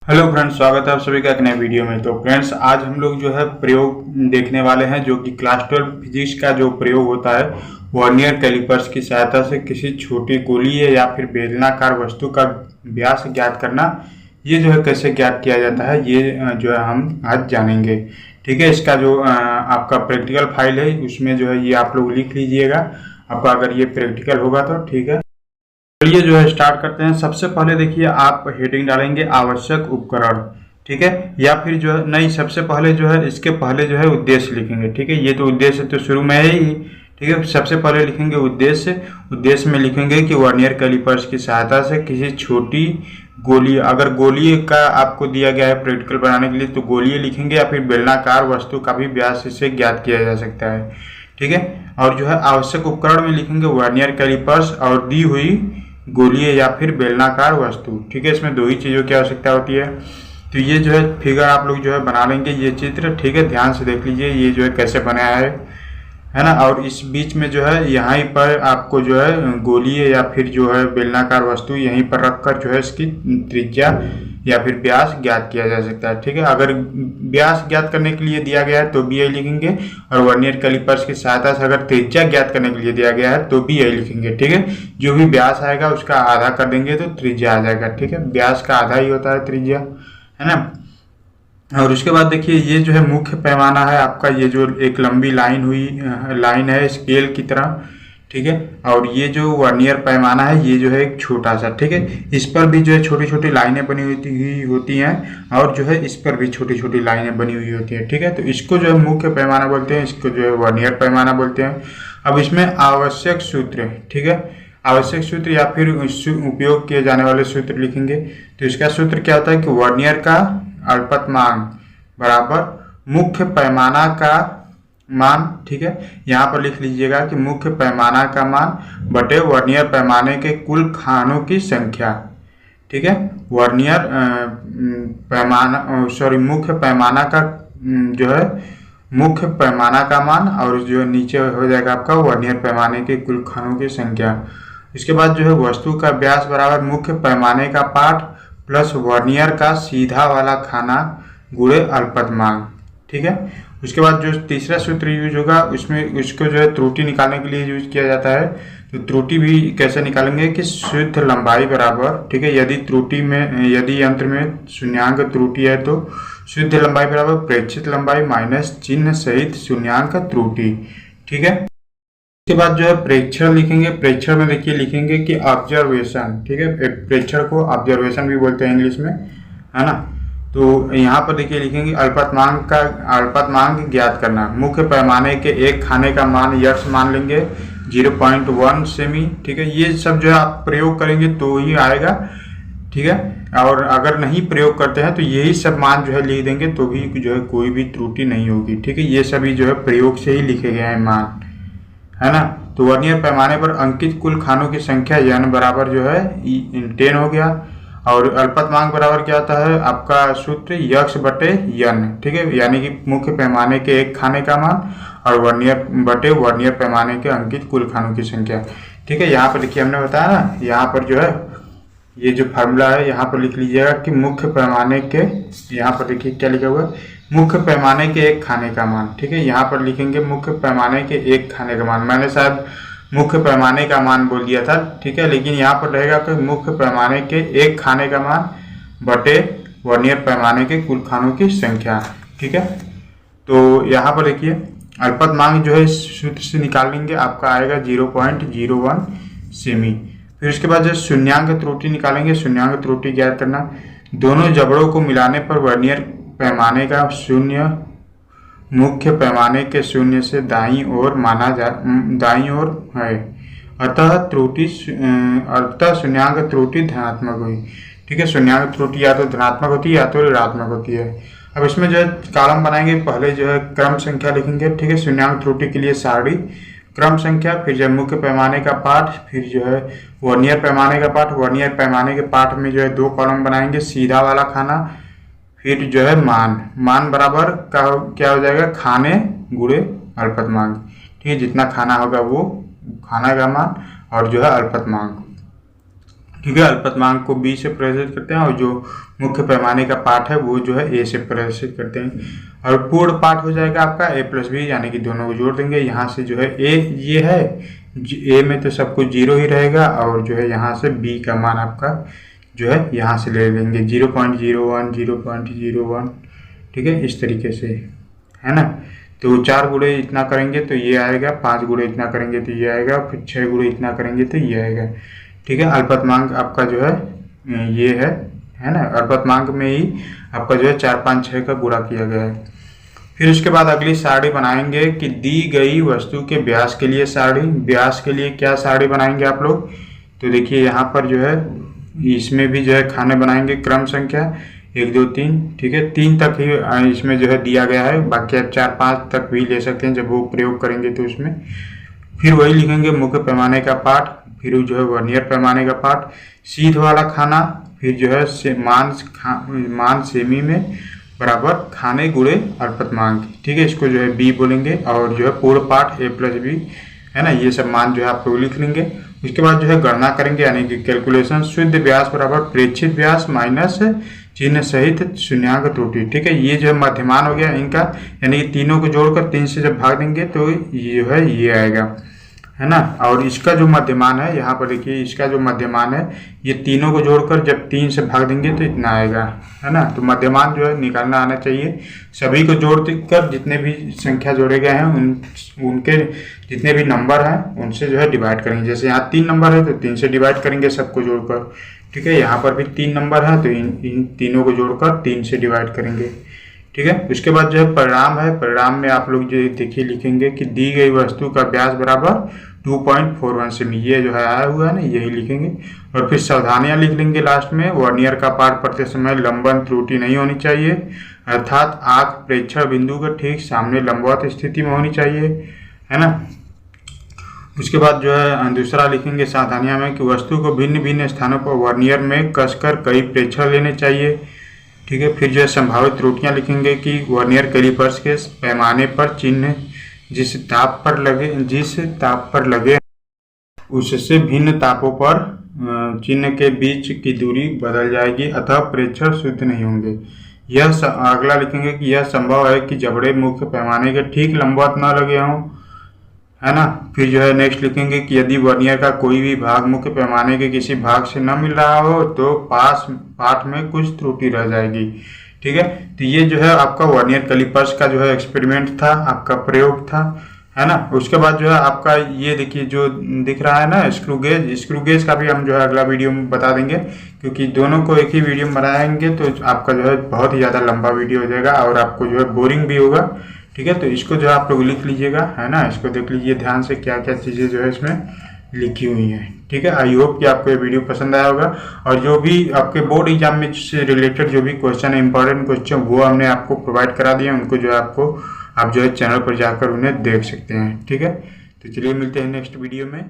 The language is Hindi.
हेलो फ्रेंड्स, स्वागत है आप सभी का एक नए वीडियो में। तो फ्रेंड्स, आज हम लोग जो है प्रयोग देखने वाले हैं, जो कि क्लास 12 फिजिक्स का जो प्रयोग होता है वर्नियर कैलिपर्स की सहायता से किसी छोटी गोलीय या फिर बेलनाकार वस्तु का व्यास ज्ञात करना। ये जो है कैसे ज्ञात किया जाता है, ये जो है हम आज जानेंगे। ठीक है, इसका जो आपका प्रैक्टिकल फाइल है उसमें जो है ये आप लोग लिख लीजिएगा, आपका अगर ये प्रैक्टिकल होगा तो। ठीक है, चलिए जो है स्टार्ट करते हैं। सबसे पहले देखिए, आप हेडिंग डालेंगे आवश्यक उपकरण। ठीक है, या फिर जो है नहीं, सबसे पहले जो है इसके पहले जो है उद्देश्य लिखेंगे। ठीक है, ये तो उद्देश्य तो शुरू में है ही। ठीक है, सबसे पहले लिखेंगे उद्देश्य। उद्देश्य में लिखेंगे कि वर्नियर कैलिपर्स की सहायता से किसी छोटी गोली, अगर गोली का आपको दिया गया है प्रैक्टिकल बनाने के लिए तो गोलीय लिखेंगे, या फिर बेलनाकार वस्तु का भी व्यास इससे ज्ञात किया जा सकता है। ठीक है, और जो है आवश्यक उपकरण में लिखेंगे वर्नियर कैलिपर्स और दी हुई गोलीय या फिर बेलनाकार वस्तु। ठीक है, इसमें दो ही चीज़ों की आवश्यकता होती है। तो ये जो है फिगर आप लोग जो है बना लेंगे, ये चित्र। ठीक है, ध्यान से देख लीजिए ये जो है कैसे बनाया है ना। और इस बीच में जो है यहाँ पर आपको जो है गोलीय या फिर जो है बेलनाकार वस्तु यहीं पर रखकर जो है इसकी त्रिज्या या फिर व्यास ज्ञात किया जा सकता है। ठीक है, अगर व्यास ज्ञात करने के लिए दिया गया है तो भी यही लिखेंगे, और वर्नियर कैलिपर्स की सहायता से अगर त्रिज्या ज्ञात करने के लिए दिया गया है तो भी यही लिखेंगे। ठीक है, जो भी व्यास आएगा उसका आधा कर देंगे तो त्रिज्या आ जाएगा। ठीक है, व्यास का आधा ही होता है त्रिज्या, है ना। और उसके बाद देखिए, ये जो है मुख्य पैमाना है आपका, ये जो एक लंबी लाइन है स्केल की तरह। ठीक है, और ये जो वर्नियर पैमाना है ये जो है एक छोटा सा। ठीक है, इस पर भी जो है छोटी छोटी लाइनें बनी हुई होती हैं, और जो है इस पर भी छोटी छोटी लाइनें बनी हुई होती हैं। ठीक है, तो इसको जो है मुख्य पैमाना बोलते हैं, इसको जो है वर्नियर पैमाना बोलते हैं। अब इसमें आवश्यक सूत्र, ठीक है, आवश्यक सूत्र या फिर उपयोग किए जाने वाले सूत्र लिखेंगे। तो इसका सूत्र क्या होता है कि वर्नियर का अल्पतमांक बराबर मुख्य पैमाना का मान। ठीक है, यहाँ पर लिख लीजिएगा कि मुख्य पैमाना का मान बटे वर्नियर पैमाने के कुल खानों की संख्या। ठीक है, वर्नियर मुख्य पैमाना का जो है मुख्य पैमाना का मान, और जो नीचे हो जाएगा आपका वर्नियर पैमाने के कुल खानों की संख्या। इसके बाद जो है वस्तु का व्यास बराबर मुख्य पैमाने का पाठ प्लस वर्नियर का सीधा वाला खाना गुणे अल्पतमांक। ठीक है, उसके बाद जो तीसरा सूत्र यूज होगा उसमें उसको जो है त्रुटि निकालने के लिए यूज किया जाता है। तो त्रुटि भी कैसे निकालेंगे कि शुद्ध लंबाई बराबर, ठीक है, यदि यंत्र में शून्यांक त्रुटि है तो शुद्ध लंबाई बराबर प्रेक्षित लंबाई माइनस चिन्ह सहित शून्यांक त्रुटि। ठीक है, उसके बाद जो है प्रेक्षण लिखेंगे। प्रेक्षण में देखिए लिखेंगे कि ऑब्जर्वेशन। ठीक है, प्रेक्षण को ऑब्जर्वेशन भी बोलते हैं इंग्लिश में, है ना। तो यहाँ पर देखिए लिखेंगे अल्पतमांक ज्ञात करना। मुख्य पैमाने के एक खाने का मान यक्स मान लेंगे 0.1 सेमी। ठीक है, ये सब जो है आप प्रयोग करेंगे तो ही आएगा। ठीक है, और अगर नहीं प्रयोग करते हैं तो यही सब मान जो है लिख देंगे तो भी जो है कोई भी त्रुटि नहीं होगी। ठीक है, ये सभी जो है प्रयोग से ही लिखे गए हैं मान, है ना। तो वर्नियर पैमाने पर अंकित कुल खानों की संख्या n बराबर जो है 10 हो गया, और अल्पतमांक बराबर क्या आता है आपका सूत्र यक्स बटे n। ठीक है, यानी कि मुख्य पैमाने के एक खाने का मान और वर्नियर पैमाने के अंकित कुल खानों की संख्या। ठीक है, यहाँ पर देखिए हमने बताया ना, यहाँ पर जो है ये जो फार्मूला है यहाँ पर लिख लीजिएगा कि मुख्य पैमाने के, यहाँ पर देखिए क्या लिखा हुआ है, मुख्य पैमाने के एक खाने का मान। ठीक है, यहाँ पर लिखेंगे मुख्य पैमाने के एक खाने का मान। मैंने शायद मुख्य पैमाने का मान बोल दिया था। ठीक है, लेकिन यहाँ पर रहेगा कि मुख्य पैमाने के एक खाने का मान बटे वर्नियर पैमाने के कुल खानों की संख्या। ठीक है, तो यहाँ पर देखिए अल्पतमांक जो है इस सूत्र से निकाल लेंगे, आपका आएगा 0.01 सेमी। फिर उसके बाद जो शून्यांक त्रुटि निकालेंगे। शून्यांक त्रुटि ज्ञात करना, दोनों जबड़ों को मिलाने पर वर्नियर पैमाने का शून्य मुख्य पैमाने के शून्य से दाईं ओर है, अतः शून्यांक त्रुटि धनात्मक हुई। ठीक है, शून्यांक त्रुटि या तो धनात्मक होती है या तो ऋणात्मक होती है। अब इसमें जो है कॉलम बनाएंगे, पहले जो है क्रम संख्या लिखेंगे। ठीक है, शून्यांक त्रुटि के लिए सारणी क्रम संख्या, फिर जो मुख्य पैमाने का पाठ, फिर जो है वर्नियर पैमाने का पाठ। वर्नियर पैमाने के पाठ में जो है 2 कॉलम बनाएंगे, सीधा वाला खाना, फिर जो है मान बराबर क्या हो जाएगा खाने गुणे अल्पतमांक। ठीक है, जितना खाना होगा वो खाना का मान और जो है अल्पतमांक। ठीक है, अल्पतमांक को 20 से प्रदर्शित करते हैं, और जो मुख्य पैमाने का पार्ट है वो जो है ए से प्रदर्शित करते हैं, और पूर्ण पार्ट हो जाएगा आपका ए प्लस बी, यानी कि दोनों को जोड़ देंगे। यहाँ से जो है ए ये है, ए में तो सब कुछ 0 ही रहेगा, और जो है यहाँ से बी का मान आपका जो है यहाँ से ले लेंगे 0.01 0.01, ठीक है, इस तरीके से, है ना। तो 4 गुणे इतना करेंगे तो ये आएगा, 5 गुणे इतना करेंगे तो ये आएगा, फिर 6 गुणे इतना करेंगे तो ये आएगा, ठीक है। अल्पतमांक आपका जो है ये है ना, अल्पतमांक में ही आपका जो है 4 5 6 का गुणा किया गया है। फिर उसके बाद अगली सारणी बनाएंगे कि दी गई वस्तु के व्यास के लिए सारणी। व्यास के लिए क्या सारणी बनाएंगे आप लोग, तो देखिए यहाँ पर जो है इसमें भी जो है खाने बनाएंगे क्रम संख्या 1 2 3, ठीक है, 3 तक ही इसमें जो है दिया गया है, बाकी आप 4 5 तक भी ले सकते हैं जब वो प्रयोग करेंगे तो उसमें। फिर वही लिखेंगे मुख्य पैमाने का पाठ, फिर जो है वर्नियर पैमाने का पाठ, सीध वाला खाना, फिर जो है मान सेमी में बराबर खाने गुणे अल्पतमांक, ठीक है, इसको जो है बी बोलेंगे, और जो है पूर्ण पाठ ए प्लस बी, है ना, ये सब मान जो है आप लोग लिख लेंगे। उसके बाद जो है गणना करेंगे, यानी कि कैलकुलेशन, शुद्ध व्यास बराबर प्रेक्षित व्यास माइनस चिन्ह सहित शून्याङ्क त्रुटि, ठीक है, ये जो है मध्यमान हो गया इनका, यानी कि तीनों को जोड़कर 3 से जब भाग देंगे तो ये जो है ये आएगा, है ना। और इसका जो मध्यमान है यहाँ पर देखिए, इसका जो मध्यमान है ये तीनों को जोड़कर जब 3 से भाग देंगे तो इतना आएगा, है ना। तो मध्यमान जो है निकालना आना चाहिए, सभी को जोड़कर जितने भी संख्या जोड़े गए हैं उनके जितने भी नंबर हैं उनसे जो है डिवाइड करेंगे। जैसे यहाँ 3 नंबर है तो 3 से डिवाइड करेंगे सबको जोड़कर, ठीक है, यहाँ पर भी 3 नंबर है तो इन तीनों को जोड़कर 3 से डिवाइड करेंगे, ठीक है। उसके बाद जो है परिणाम है, परिणाम में आप लोग जो देखिए लिखेंगे कि दी गई वस्तु का व्यास बराबर 2.41 सेमी, ये जो है आया हुआ है ना, यही लिखेंगे। और फिर सावधानियां लिख लेंगे लास्ट में, वर्नियर का पाठ पढ़ते समय लंबन त्रुटि नहीं होनी चाहिए, अर्थात आंख प्रेक्षण बिंदु के ठीक सामने लंबवत स्थिति में होनी चाहिए, है ना। उसके बाद जो है दूसरा लिखेंगे सावधानियां में कि वस्तु को भिन्न भिन्न स्थानों पर वर्नियर में कसकर कई प्रेक्षण लेने चाहिए, ठीक है। फिर जो है संभावित त्रुटियां लिखेंगे कि वर्नियर कैलिपर्स के पैमाने पर चिन्ह जिस ताप पर लगे उससे भिन्न तापों पर चिन्ह के बीच की दूरी बदल जाएगी, अतः प्रेक्षण शुद्ध नहीं होंगे। यह अगला लिखेंगे कि यह संभव है कि जबड़े मुख्य पैमाने के ठीक लंबवत न लगे हों, है ना। फिर जो है नेक्स्ट लिखेंगे कि यदि वर्नियर का कोई भी भाग मुख्य पैमाने के किसी भाग से न मिल रहा हो तो पाठ में कुछ त्रुटि रह जाएगी, ठीक है। तो ये जो है आपका वर्नियर कैलिपर्स का जो है एक्सपेरिमेंट था, आपका प्रयोग था, है ना। उसके बाद जो है आपका ये देखिए जो दिख रहा है ना स्क्रू गेज का भी हम जो है अगला वीडियो में बता देंगे, क्योंकि दोनों को एक ही वीडियो में बनाएंगे तो आपका जो है बहुत ही ज़्यादा लंबा वीडियो हो जाएगा और आपको जो है बोरिंग भी होगा, ठीक है। तो इसको जो है आप लोग लिख लीजिएगा, है ना, इसको देख लीजिए ध्यान से क्या क्या चीज़ें जो है इसमें लिखी हुई हैं, ठीक है। आई होप कि आपको ये वीडियो पसंद आया होगा, और जो भी आपके बोर्ड एग्जाम में से रिलेटेड जो भी क्वेश्चन है, इंपॉर्टेंट क्वेश्चन, वो हमने आपको प्रोवाइड करा दिए, उनको जो है आप जो है चैनल पर जाकर उन्हें देख सकते हैं, ठीक है। तो चलिए मिलते हैं नेक्स्ट वीडियो में।